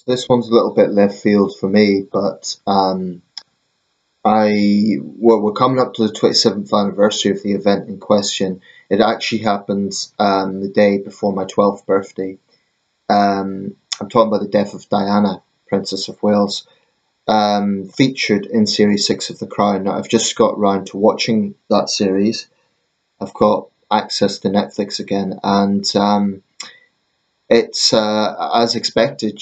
This one's a little bit left field for me, but we're coming up to the 27th anniversary of the event in question. It actually happened the day before my 12th birthday. I'm talking about the death of Diana, Princess of Wales, featured in Series 6 of The Crown. Now, I've just got round to watching that series. I've got access to Netflix again, and it's as expected.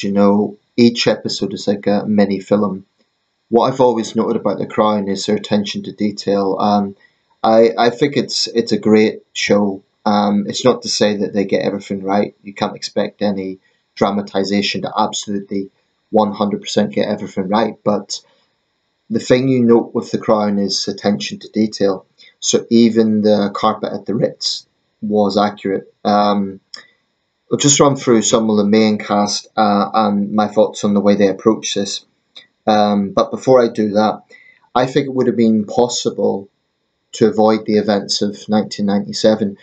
Each episode is like a mini film. What I've always noted about The Crown is their attention to detail. I think it's a great show. It's not to say that they get everything right. You can't expect any dramatization to absolutely 100% get everything right. But the thing you note with The Crown is attention to detail. So even the carpet at the Ritz was accurate. I'll just run through some of the main cast and my thoughts on the way they approach this. But before I do that, I think it would have been possible to avoid the events of 1997.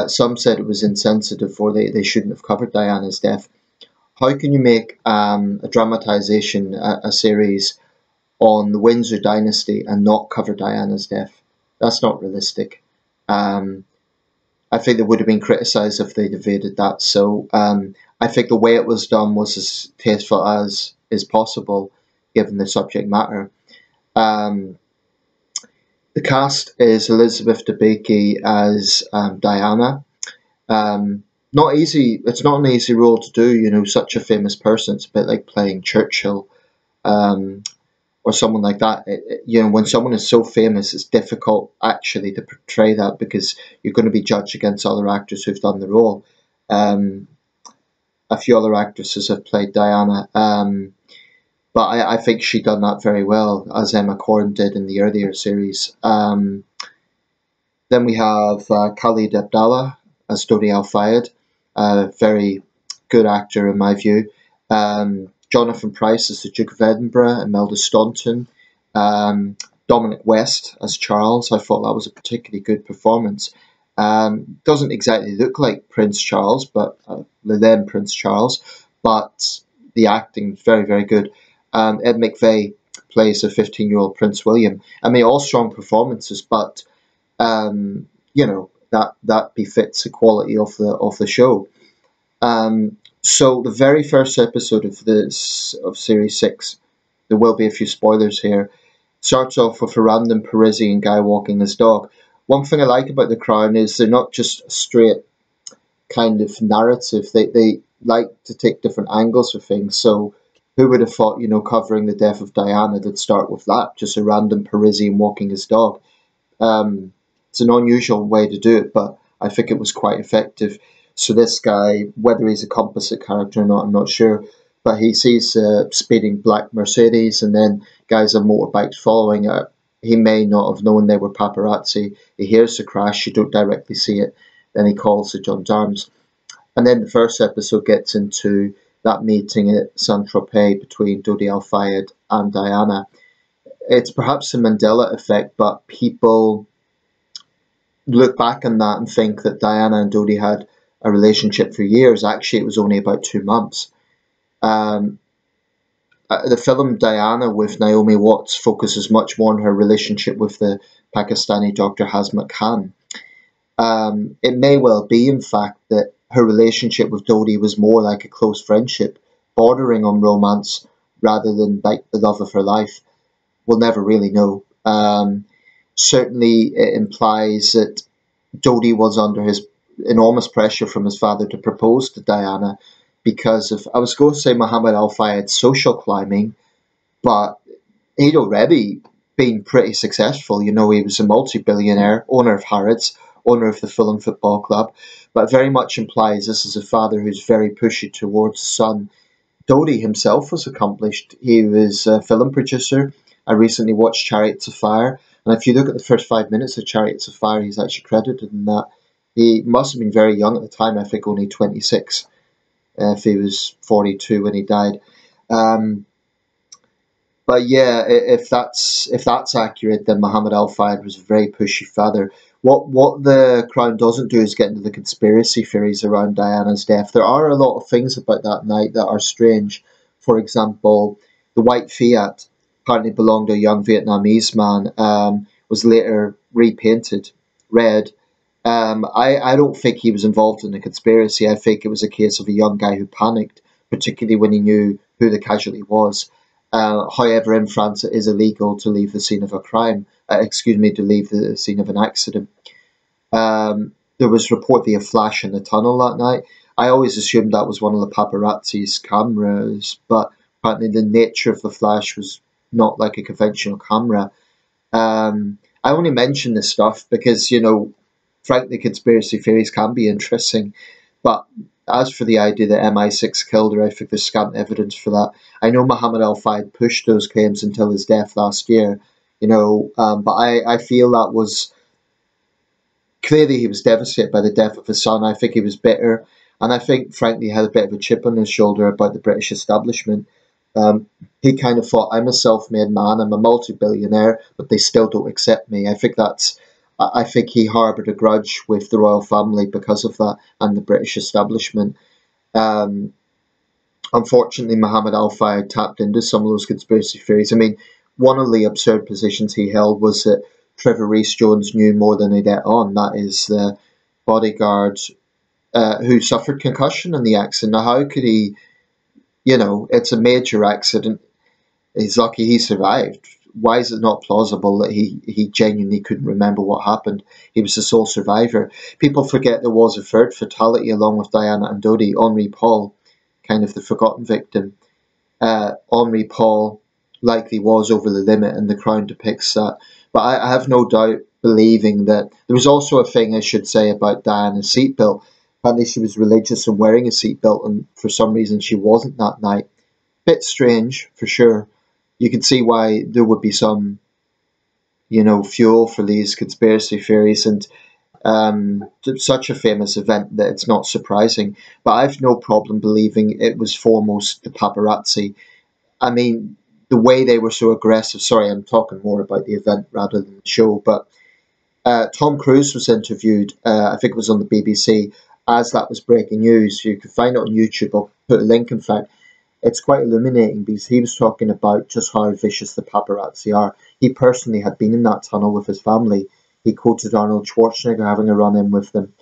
Some said it was insensitive, or they shouldn't have covered Diana's death. How can you make a dramatisation, a series on the Windsor dynasty and not cover Diana's death? That's not realistic. I think they would have been criticised if they'd evaded that. So I think the way it was done was as tasteful as is possible, given the subject matter. The cast is Elizabeth Debicki as Diana. Not easy. It's not an easy role to do. Such a famous person. It's a bit like playing Churchill, or someone like that. When someone is so famous, it's difficult actually to portray that, because you're going to be judged against other actors who've done the role. A few other actresses have played Diana, but I think she done that very well, as Emma Corrin did in the earlier series. Then we have Khalid Abdallah as Dodi Al-Fayed, a very good actor in my view. Jonathan Pryce as the Duke of Edinburgh, Imelda Staunton. Dominic West as Charles. I thought that was a particularly good performance. Doesn't exactly look like Prince Charles, but the then Prince Charles, but the acting is very, very good. Ed McVeigh plays the 15-year-old Prince William. I mean, all strong performances, but that befits the quality of the show. So the very first episode of Series 6, there will be a few spoilers here, starts off with a random Parisian guy walking his dog. One thing I like about The Crown is they're not just a straight kind of narrative. They like to take different angles for things. So who would have thought, covering the death of Diana, they'd start with that, just a random Parisian walking his dog. It's an unusual way to do it, but I think it was quite effective. So this guy, whether he's a composite character or not, I'm not sure, but he sees a speeding black Mercedes, and then guys on motorbikes following it. He may not have known they were paparazzi. He hears the crash, you don't directly see it, then he calls the gendarmes. And then the first episode gets into that meeting at Saint-Tropez between Dodi Al-Fayed and Diana. It's perhaps a Mandela effect, but people look back on that and think that Diana and Dodi had a relationship for years. Actually, it was only about 2 months. The film Diana with Naomi Watts focuses much more on her relationship with the Pakistani doctor Hazmat Khan. It may well be, in fact, that her relationship with Dodi was more like a close friendship, bordering on romance, rather than like the love of her life. We'll never really know. Certainly, it implies that Dodi was under his enormous pressure from his father to propose to Diana because of, I was going to say, Muhammad Al-Fayed's social climbing, but he'd already been pretty successful. He was a multi-billionaire, owner of Harrods, owner of the Fulham Football Club, but very much implies this is a father who's very pushy towards his son. Dodi himself was accomplished. He was a film producer. I recently watched Chariots of Fire, and if you look at the first 5 minutes of Chariots of Fire, he's actually credited in that. He must have been very young at the time, I think only 26, if he was 42 when he died. But yeah, if that's accurate, then Muhammad Al-Fayed was a very pushy father. What the Crown doesn't do is get into the conspiracy theories around Diana's death. There are a lot of things about that night that are strange. for example, the white Fiat apparently belonged to a young Vietnamese man, was later repainted red. I don't think he was involved in the conspiracy. I think it was a case of a young guy who panicked, particularly when he knew who the casualty was. However, in France, it is illegal to leave the scene of a crime. To leave the scene of an accident. There was reportedly a flash in the tunnel that night. I always assumed that was one of the paparazzi's cameras, but apparently the nature of the flash was not like a conventional camera. I only mention this stuff because, frankly, conspiracy theories can be interesting. But as for the idea that MI6 killed her, I think there's scant evidence for that. I know Muhammad al-Fayed pushed those claims until his death last year, but I feel that was clearly he was devastated by the death of his son. I think he was bitter, and I think, frankly, he had a bit of a chip on his shoulder about the British establishment. He kind of thought, I'm a self-made man, I'm a multi-billionaire, but they still don't accept me. I think he harboured a grudge with the royal family because of that and the British establishment. Unfortunately, Muhammad al-Fayed tapped into some of those conspiracy theories. I mean, one of the absurd positions he held was that Trevor Rees-Jones knew more than he let on. That is the bodyguard who suffered concussion in the accident. Now, how could he, it's a major accident. He's lucky he survived. Why is it not plausible that he genuinely couldn't remember what happened? He was the sole survivor. People forget there was a third fatality along with Diana and Dodi, Henri Paul, kind of the forgotten victim. Henri Paul likely was over the limit, and the Crown depicts that. But I have no doubt believing that there was also a thing I should say about Diana's seatbelt. Apparently she was religious and wearing a seatbelt, and for some reason she wasn't that night. Bit strange, for sure. You can see why there would be some, fuel for these conspiracy theories, and such a famous event that it's not surprising. But I've no problem believing it was foremost the paparazzi. I mean, the way they were so aggressive. Sorry, I'm talking more about the event rather than the show. But Tom Cruise was interviewed, I think it was on the BBC, as that was breaking news. You can find it on YouTube. I'll put a link, in fact. It's quite illuminating because he was talking about just how vicious the paparazzi are. He personally had been in that tunnel with his family. He quoted Arnold Schwarzenegger having a run-in with them.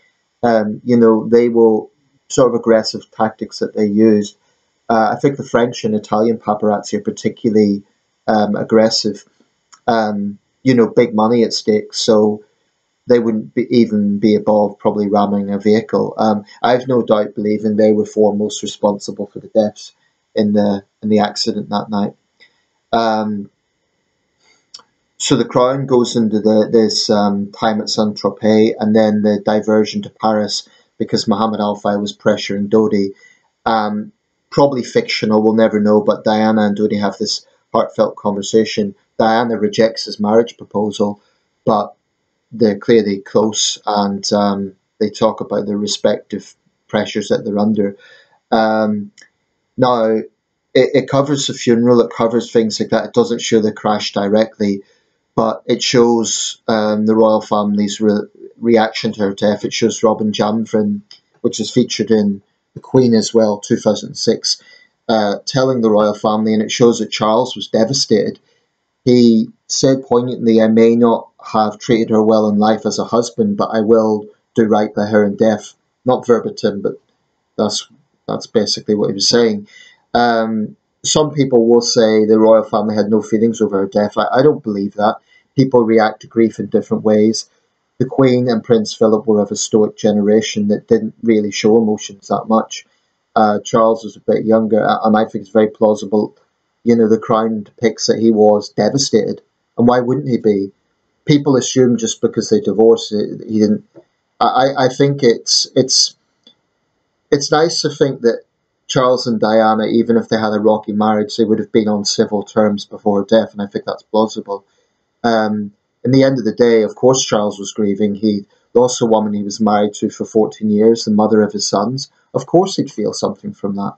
They will sort of aggressive tactics that they used. I think the French and Italian paparazzi are particularly aggressive. Big money at stake, so they wouldn't even be above probably ramming a vehicle. I have no doubt believing they were foremost responsible for the deaths in the accident that night. So the Crown goes into this time at Saint-Tropez, and then the diversion to Paris because Muhammad al-Fayed was pressuring Dodi. Probably fictional, we'll never know, but Diana and Dodi have this heartfelt conversation. Diana rejects his marriage proposal, but they're clearly close, and they talk about their respective pressures that they're under. Now, it covers the funeral, it covers things like that. It doesn't show the crash directly, but it shows the royal family's reaction to her death. It shows Robin Jamvrin, which is featured in The Queen as well, 2006, telling the royal family, and it shows that Charles was devastated. He said poignantly, I may not have treated her well in life as a husband, but I will do right by her in death. Not verbatim, but that's basically what he was saying. Some people will say the royal family had no feelings over her death. I don't believe that. People react to grief in different ways. The Queen and Prince Philip were of a stoic generation that didn't really show emotions that much. Charles was a bit younger, and I think it's very plausible. The Crown depicts that he was devastated, and why wouldn't he be? People assume just because they divorced, he didn't. I think it's nice to think that Charles and Diana, even if they had a rocky marriage, they would have been on civil terms before her death, and I think that's plausible. In the end of the day, of course, Charles was grieving. He lost a woman he was married to for 14 years, the mother of his sons. Of course he'd feel something from that.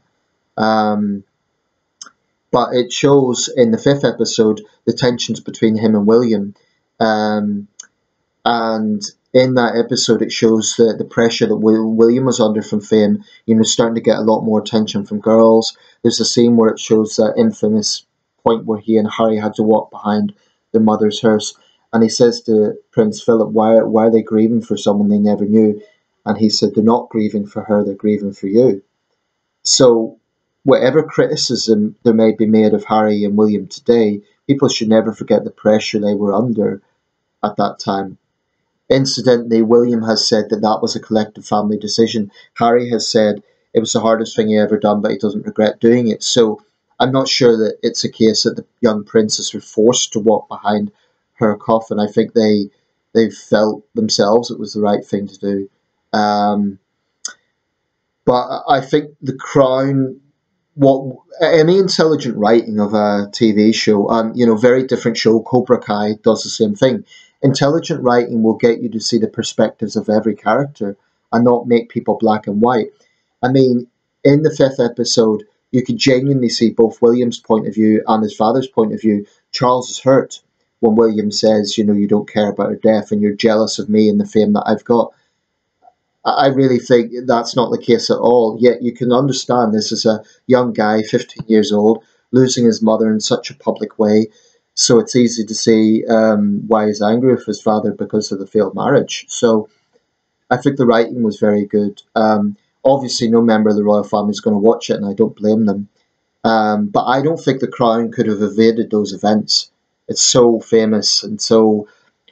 But it shows in the 5th episode the tensions between him and William. And And in that episode, it shows the pressure that William was under from fame, starting to get a lot more attention from girls. There's a scene where it shows that infamous point where he and Harry had to walk behind their mother's hearse. And he says to Prince Philip, why are they grieving for someone they never knew? And he said, they're not grieving for her, they're grieving for you. So whatever criticism there may be made of Harry and William today, people should never forget the pressure they were under at that time. Incidentally, William has said that that was a collective family decision. Harry has said it was the hardest thing he ever done, but he doesn't regret doing it. So I'm not sure that it's a case that the young princess were forced to walk behind her coffin. I think they felt themselves it was the right thing to do. But I think The Crown, what any intelligent writing of a TV show, very different show, Cobra Kai does the same thing. Intelligent writing will get you to see the perspectives of every character and not make people black and white. I mean, in the 5th episode, you could genuinely see both William's point of view and his father's point of view. Charles is hurt when William says, you don't care about her death and you're jealous of me and the fame that I've got. I really think that's not the case at all. Yet you can understand this is a young guy, 15 years old, losing his mother in such a public way. So it's easy to see why he's angry with his father because of the failed marriage. So I think the writing was very good. Obviously, no member of the royal family is going to watch it, and I don't blame them. But I don't think The Crown could have evaded those events. It's so famous, and so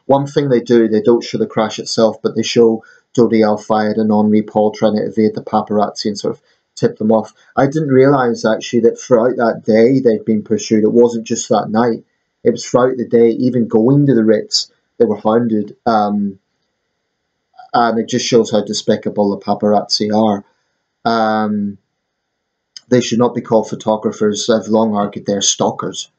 one thing they don't show the crash itself, but they show Jodie Al-Fayed and Henri Paul trying to evade the paparazzi and sort of tip them off. I didn't realise actually that throughout that day they'd been pursued. It wasn't just that night. It was throughout the day, even going to the Ritz, they were hounded. And it just shows how despicable the paparazzi are. They should not be called photographers. I've long argued they're stalkers.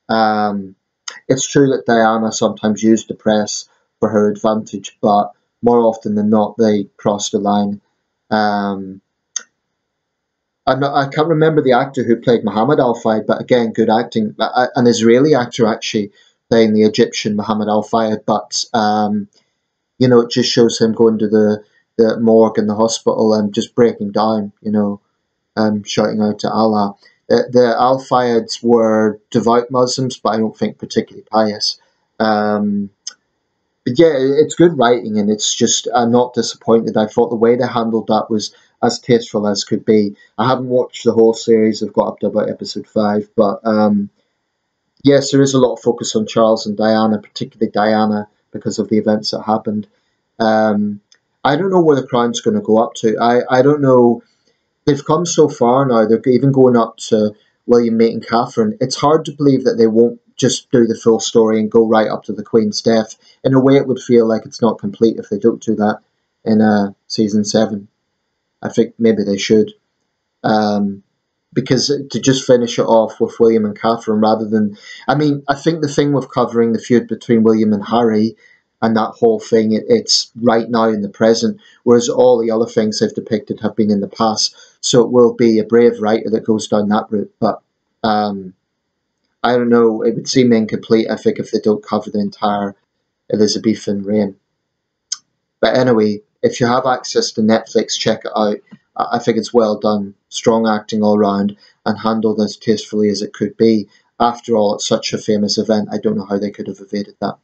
It's true that Diana sometimes used the press for her advantage, but more often than not, they cross the line. I can't remember the actor who played Muhammad Al-Fayed, but again, good acting. An Israeli actor actually playing the Egyptian Muhammad Al-Fayed, but it just shows him going to the morgue in the hospital and just breaking down, shouting out to Allah. The Al-Fayeds were devout Muslims, but I don't think particularly pious. But yeah, it's good writing, and it's just, I'm not disappointed. I thought the way they handled that was as tasteful as could be. I haven't watched the whole series. I've got up to about episode 5, but yes, there is a lot of focus on Charles and Diana, particularly Diana, because of the events that happened. I don't know where The Crown's going to go up to. I don't know. They've come so far now. They're even going up to William meeting Catherine. It's hard to believe that they won't just do the full story and go right up to the Queen's death. In a way, it would feel like it's not complete if they don't do that in season 7. I think maybe they should. Because to just finish it off with William and Catherine rather than... I mean, I think the thing with covering the feud between William and Harry and that whole thing, it's right now in the present, whereas all the other things they've depicted have been in the past. So it will be a brave writer that goes down that route. But I don't know, it would seem incomplete, I think, if they don't cover the entire Elizabethan reign. But anyway, if you have access to Netflix, check it out. I think it's well done, strong acting all round, and handled as tastefully as it could be. After all, it's such a famous event, I don't know how they could have evaded that.